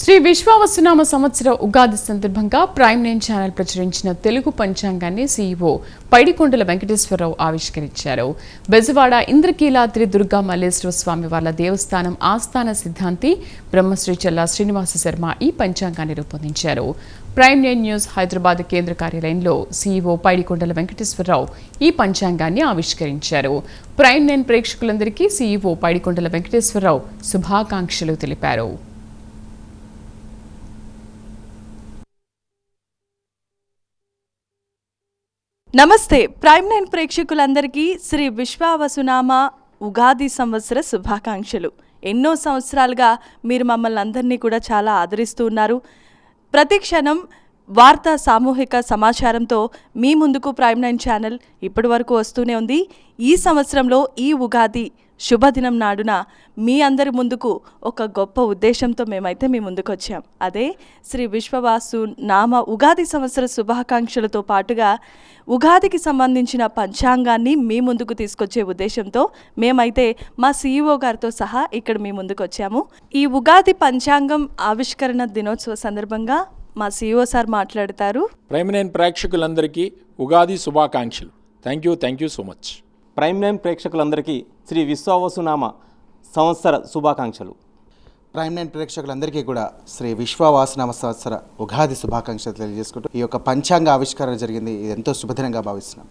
శ్రీ విశ్వావసునామ సంవత్సర ఉగాది సందర్భంగా prime 9 channel ప్రచురించిన తెలుగు పంచాంగాన్ని సీఈఓ పైడికొండల వెంకటేశ్వరరావు ఆవిష్కరించారు. బెజవాడ ఇంద్రకీలాద్రి దుర్గా మల్లేశ్వర స్వామి వార్ల దేవస్థానం ఆస్థాన సిద్ధాంతి బ్రహ్మశ్రీ చల్లా శ్రీనివాస శర్మ ఈ పంచాంగాన్ని రూపొందించారు. ప్రైమ్ 9 న్యూస్ హైదరాబాద్ కేంద్ర కార్యాలయంలో సీఈఓ పైడికొండల వెంకటేశ్వరరావు ఈ పంచాంగాన్ని ఆవిష్కరించారు. ప్రైమ్ 9 ప్రేక్షకులందరికీ సీఈఓ పైడికొండల వెంకటేశ్వరరావు శుభాకాంక్షలు తెలిపారు. నమస్తే. ప్రైమ్ 9 ప్రేక్షకులందరికీ శ్రీ విశ్వావసునామ ఉగాది సంవత్సర శుభాకాంక్షలు. ఎన్నో సంవత్సరాలుగా మీరు మమ్మల్ని అందరినీ కూడా చాలా ఆదరిస్తూ ఉన్నారు. ప్రతి క్షణం వార్తా సామూహిక సమాచారంతో మీ ముందుకు ప్రైమ్ 9 ఛానల్ ఇప్పటి వరకు వస్తూనే ఉంది. ఈ సంవత్సరంలో ఈ ఉగాది శుభదినం నాడున మీ అందరి ముందుకు ఒక గొప్ప ఉద్దేశంతో మేమైతే మీ ముందుకు వచ్చాం. అదే శ్రీ విశ్వవాసు నామ ఉగాది సంవత్సర శుభాకాంక్షలతో పాటుగా ఉగాదికి సంబంధించిన పంచాంగాన్ని మీ ముందుకు తీసుకొచ్చే ఉద్దేశంతో మేమైతే మా సీఈఓ గారితో సహా ఇక్కడ మీ ముందుకు వచ్చాము. ఈ ఉగాది పంచాంగం ఆవిష్కరణ దినోత్సవ సందర్భంగా మా సీఈఓ సార్ మాట్లాడతారు. ప్రైమ్ 9 ప్రేక్షకులందరికీ ఉగాది శుభాకాంక్షలు. Thank you so much. Prime 9 ప్రేక్షకులందరికీ శ్రీ విశ్వావసునామ సంవత్సర శుభాకాంక్షలు. ప్రైమ్ 9 ప్రేక్షకులందరికీ కూడా శ్రీ విశ్వవాసునామ సంవత్సర ఉగాది శుభాకాంక్షలు తెలియజేసుకుంటూ ఈ యొక్క పంచాంగ ఆవిష్కరణ జరిగింది. ఇది ఎంతో శుభదినంగా భావిస్తున్నాం.